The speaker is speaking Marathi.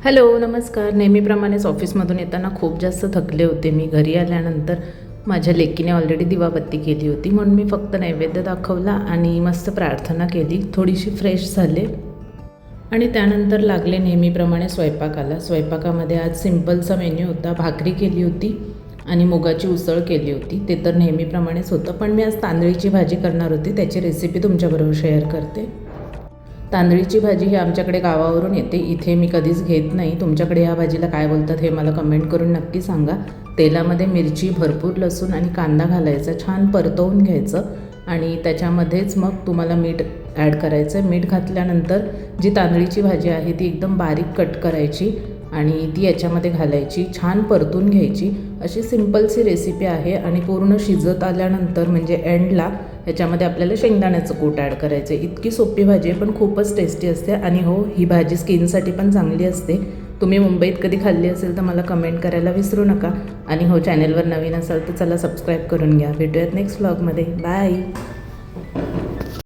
हॅलो नमस्कार. नेहमीप्रमाणेच ऑफिसमधून येताना खूप जास्त थकले होते. मी घरी आल्यानंतर माझ्या लेकीने ऑलरेडी दिवाबत्ती केली होती, म्हणून मी फक्त नैवेद्य दाखवला आणि मस्त प्रार्थना केली, थोडीशी फ्रेश झाले आणि त्यानंतर लागले नेहमीप्रमाणे स्वयंपाकाला. स्वयंपाकामध्ये आज सिम्पलचा मेन्यू होता. भाकरी केली होती आणि मुगाची उसळ केली होती. ते तर नेहमीप्रमाणेच होतं, पण मी आज तांदळीची भाजी करणार होती. त्याची रेसिपी तुमच्याबरोबर शेअर करते. तांदळीची भाजी ही आमच्याकडे गावावरून येते, इथे मी कधीच घेत नाही. तुमच्याकडे या भाजीला काय बोलतात हे मला कमेंट करून नक्की सांगा. तेलामध्ये मिरची, भरपूर लसूण आणि कांदा घालायचा, छान परतवून घ्यायचं आणि त्याच्यामध्येच मग तुम्हाला मीठ ॲड करायचं. मीठ घातल्यानंतर जी तांदळीची भाजी आहे ती एकदम बारीक कट करायची आणि ती याच्यामध्ये घालायची, छान परतून घ्यायची. अशी सिम्पलची रेसिपी आहे आणि पूर्ण शिजत आल्यानंतर म्हणजे एंडला ह्याच्यामध्ये आपल्याला शेंगदाण्याचं कूट ॲड करायचं आहे. इतकी सोपी भाजी आहे पण खूपच टेस्टी असते आणि हो, ही भाजी स्किनसाठी पण चांगली असते. तुम्ही मुंबईत कधी खाल्ली असेल तर मला कमेंट करायला विसरू नका. आणि हो, चॅनलवर नवीन असाल तर चला सबस्क्राईब करून घ्या. भेटूयात नेक्स्ट व्लॉगमध्ये. बाय.